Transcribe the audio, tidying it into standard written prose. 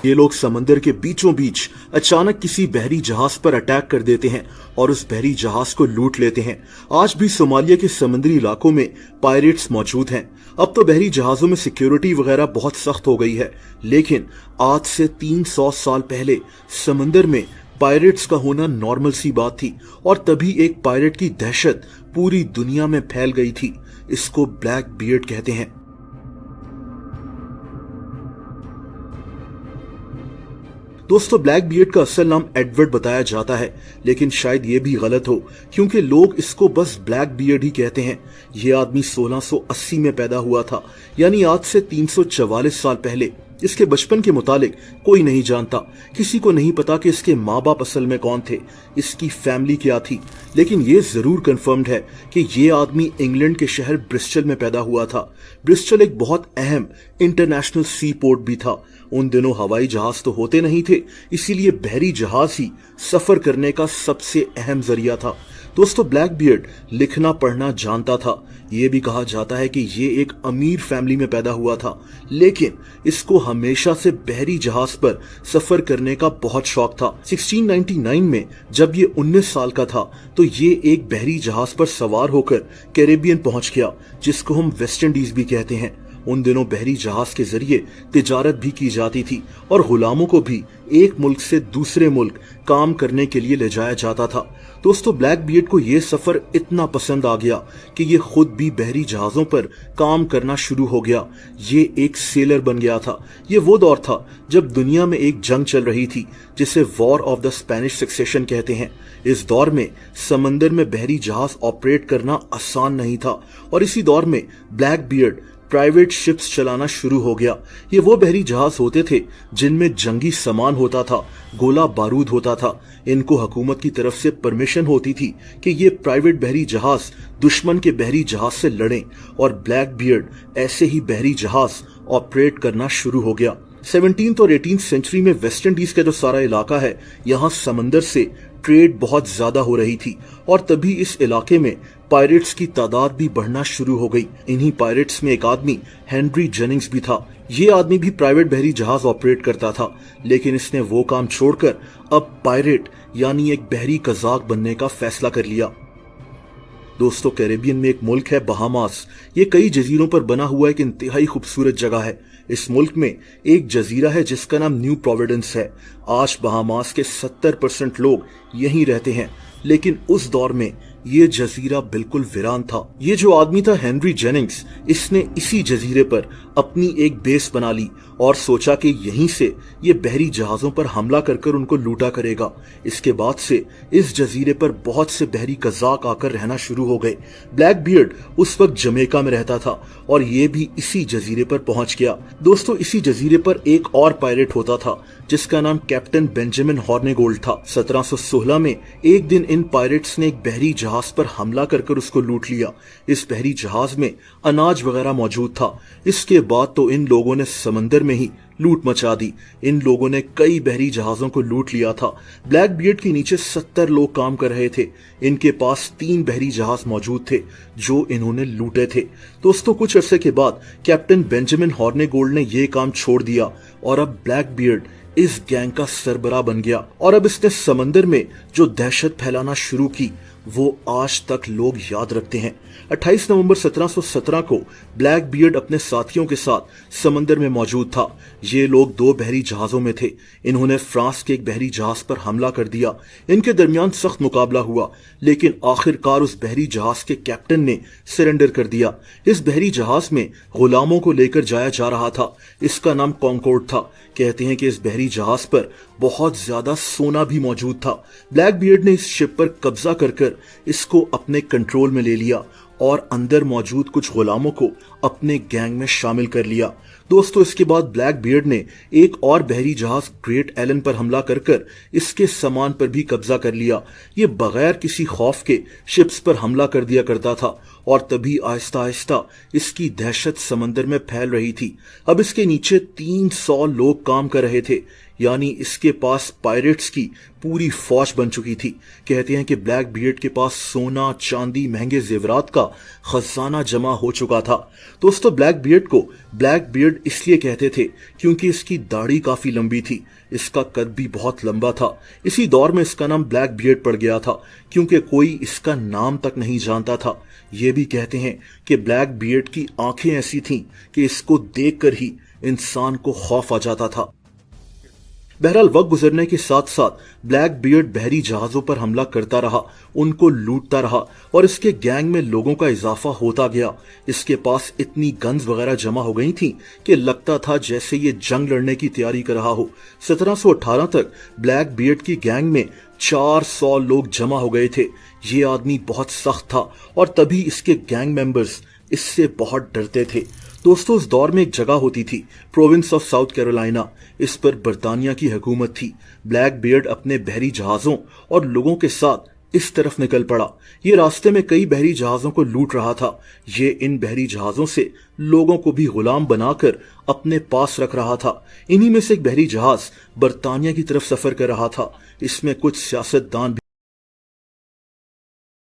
ये लोग समंदर के बीचों बीच अचानक किसी बहरी जहाज पर अटैक कर देते हैं और उस बहरी जहाज को लूट लेते हैं। आज भी सोमालिया के समुद्री इलाकों में पायरेट्स मौजूद हैं। अब तो बहरी जहाजों में सिक्योरिटी वगैरह बहुत सख्त हो गई है, लेकिन आज से 300 साल पहले समंदर में पायरेट्स का होना नॉर्मल सी बात थी और तभी एक पायरेट की दहशत पूरी दुनिया में फैल गई थी। इसको ब्लैक बियर्ड कहते हैं। दोस्तों, ब्लैक बियर्ड का असल नाम एडवर्ड बताया जाता है, लेकिन शायद ये भी गलत हो क्योंकि लोग इसको बस ब्लैक बियर्ड ही कहते हैं। यह आदमी 1680 में पैदा हुआ था, यानी आज से 344 साल पहले। इसके बचपन के मुतालिक कोई नहीं जानता। किसी को नहीं पता कि इसके माँ बाप असल में कौन थे, इसकी फैमिली क्या थी, लेकिन ये जरूर कंफर्म्ड है कि ये आदमी इंग्लैंड के शहर ब्रिस्टल में पैदा हुआ था। ब्रिस्टल एक बहुत अहम इंटरनेशनल सी पोर्ट भी था। उन दिनों हवाई जहाज तो होते नहीं थे, इसीलिए बहरी जहाज ही सफर करने का सबसे अहम जरिया था। दोस्तों, ब्लैक बियर्ड लिखना पढ़ना जानता था। यह भी कहा जाता है कि ये एक अमीर फैमिली में पैदा हुआ था, लेकिन इसको हमेशा से बहरी जहाज पर सफर करने का बहुत शौक था। 1699 में जब ये 19 साल का था तो ये एक बहरी जहाज पर सवार होकर कैरेबियन पहुंच गया, जिसको हम वेस्ट इंडीज भी कहते हैं। उन दिनों बहरी जहाज के जरिए तिजारत भी की जाती थी और गुलामों को भी एक मुल्क से दूसरे मुल्क काम करने के लिए ले जाया जाता था। दोस्तों, ब्लैक बियर्ड को यह सफर इतना पसंद आ गया कि ये खुद भी बहरी जहाजों पर काम करना शुरू हो गया। ये एक सेलर बन गया था। ये वो दौर था जब दुनिया में एक जंग चल रही थी जिसे war of the Spanish succession कहते हैं। इस दौर में समंदर में बहरी जहाज ऑपरेट करना आसान नहीं था और इसी दौर में ब्लैक बियर्ड प्राइवेट शिप्स चलाना शुरू हो गया। ये वो बहरी जहाज होते थे जिनमें जंगी सामान होता था, गोला बारूद होता था। इनको हुकूमत की तरफ से परमिशन होती थी कि ये प्राइवेट बहरी जहाज दुश्मन के बहरी जहाज से लड़ें और ब्लैक बियर्ड ऐसे ही बहरी जहाज ऑपरेट करना शुरू हो गया। 17th और 18th सेंचुरी में वेस्ट इंडीज का जो सारा इलाका है, यहाँ समंदर से ट्रेड बहुत ज्यादा हो रही थी और तभी इस इलाके में पायरेट्स की तादाद भी बढ़ना शुरू हो गई। इन्हीं पायरेट्स में एक आदमी हेनरी जेनिंग्स भी था। ये आदमी भी प्राइवेट बहरी जहाज ऑपरेट करता था, लेकिन इसने वो काम छोड़कर अब पायरेट यानी एक बहरी कज़ाक बनने का फैसला कर लिया। दोस्तों, कैरेबियन में एक मुल्क है बहामास। ये कई जजीरों पर बना हुआ एक इंतहाई खूबसूरत जगह है। इस मुल्क में एक जजीरा है जिसका नाम न्यू प्रोविडेंस है। आज बहामास के 70% लोग यहीं रहते हैं, लेकिन उस दौर में ये जजीरा बिल्कुल वीरान था। ये जो आदमी था हेनरी जेनिंग्स, इसने इसी जजीरे पर अपनी एक बेस बना ली और सोचा कि यहीं से ये बहरी जहाजों पर हमला कर उनको लूटा करेगा। इसके बाद से इस जजीरे पर बहुत से बहरी कज़ाक आकर रहना शुरू हो गए। ब्लैक बियर्ड उस वक्त जमैका में रहता था और ये भी इसी जजीरे पर पहुंच गया। दोस्तों, इसी जजीरे पर एक और पायरेट होता था जिसका नाम कैप्टन बेंजामिन हॉर्नेगोल्ड था। 1716 में एक दिन इन पायरेट्स ने एक बहरी जहाज पर हमला कर उसको लूट लिया। इस बहरी जहाज में अनाज वगैरह मौजूद था। इसके बाद तो इन लोगों ने समंदर में ही लूट मचा दी। इन लोगों ने कई बहरी जहाजों को लूट लिया था। ब्लैक बियर्ड के नीचे 70 लोग काम कर रहे थे। इनके पास 3 बहरी जहाज मौजूद थे जो इन्होंने लूटे थे। दोस्तों, कुछ अरसे के बाद कैप्टन बेंजामिन हॉर्नेगोल्ड ने यह काम छोड़ दिया और अब ब्लैक बियर्ड इस गैंग का सरबराह बन गया और अब इसने समंदर में जो दहशत फैलाना शुरू की वो आज तक लोग याद रखते हैं। 28 नवंबर 1717 को ब्लैक बियर्ड अपने साथियों के साथ समंदर में मौजूद था। ये लोग 2 बहरी जहाजों में थे। इन्होंने फ्रांस के एक बहरी जहाज पर हमला कर दिया। इनके दरमियान सख्त मुकाबला हुआ, लेकिन आखिरकार उस बहरी जहाज के कैप्टन ने सरेंडर कर दिया। इस बहरी जहाज में गुलामों को लेकर जाया जा रहा था। इसका नाम कॉन्कॉर्ड था। कहते हैं कि इस बहरी जहाज पर बहुत ज्यादा सोना भी मौजूद था। ब्लैक बियर्ड ने इस शिप पर कब्जा कर इसको अपने कंट्रोल में ले लिया और अंदर मौजूद कुछ गुलामों को अपने गैंग में शामिल कर लिया। दोस्तों, इसके बाद ब्लैक बियर्ड ने एक और बहरी जहाज ग्रेट एलन पर हमला कर इसके सामान पर भी कब्जा कर लिया। ये बगैर किसी खौफ के शिप्स पर हमला कर दिया करता था और तभी आहिस्ता आहिस्ता इसकी दहशत समंदर में फैल रही थी। अब इसके नीचे 300 लोग काम कर रहे थे, यानी इसके पास पायरेट्स की पूरी फौज बन चुकी थी। कहते हैं कि ब्लैक बियर्ड के पास सोना, चांदी, महंगे जेवरात का खजाना जमा हो चुका था। दोस्तों ब्लैक बियर्ड को ब्लैक बियर्ड इसलिए कहते थे क्योंकि इसकी दाढ़ी काफी लंबी थी, इसका कद भी बहुत लंबा था। इसी दौर में इसका नाम ब्लैक बियर्ड पड़ गया था क्योंकि कोई इसका नाम तक नहीं जानता था। ये भी कहते हैं कि ब्लैक बियर्ड की आंखें ऐसी थीं कि इसको देखकर ही इंसान को खौफ आ जाता था। बहरहाल वक्त गुजरने के साथ साथ ब्लैक बियर्ड बहरी जहाजों पर हमला करता रहा, उनको लूटता रहा और इसके गैंग में लोगों का इजाफा होता गया। इसके पास इतनी गन्स वगैरह जमा हो गई थी कि लगता था जैसे ये जंग लड़ने की तैयारी कर रहा हो। 1718 तक ब्लैक बियर्ड की गैंग में 400 लोग जमा हो गए थे। ये आदमी बहुत सख्त था और तभी इसके गैंग मेंबर्स इससे बहुत डरते थे। दोस्तों उस दौर में एक जगह होती थी प्रोविंस ऑफ साउथ कैरोलिना, इस पर बर्तानिया की हुकूमत थी। ब्लैक बियर्ड अपने बहरी जहाजों और लोगों के साथ इस तरफ निकल पड़ा। ये रास्ते में कई बहरी जहाजों को लूट रहा था। ये इन बहरी जहाजों से लोगों को भी गुलाम बनाकर अपने पास रख रहा था। इन्हीं में से एक बहरी जहाज बर्तानिया की तरफ सफर कर रहा था। इसमें कुछ सियासतदान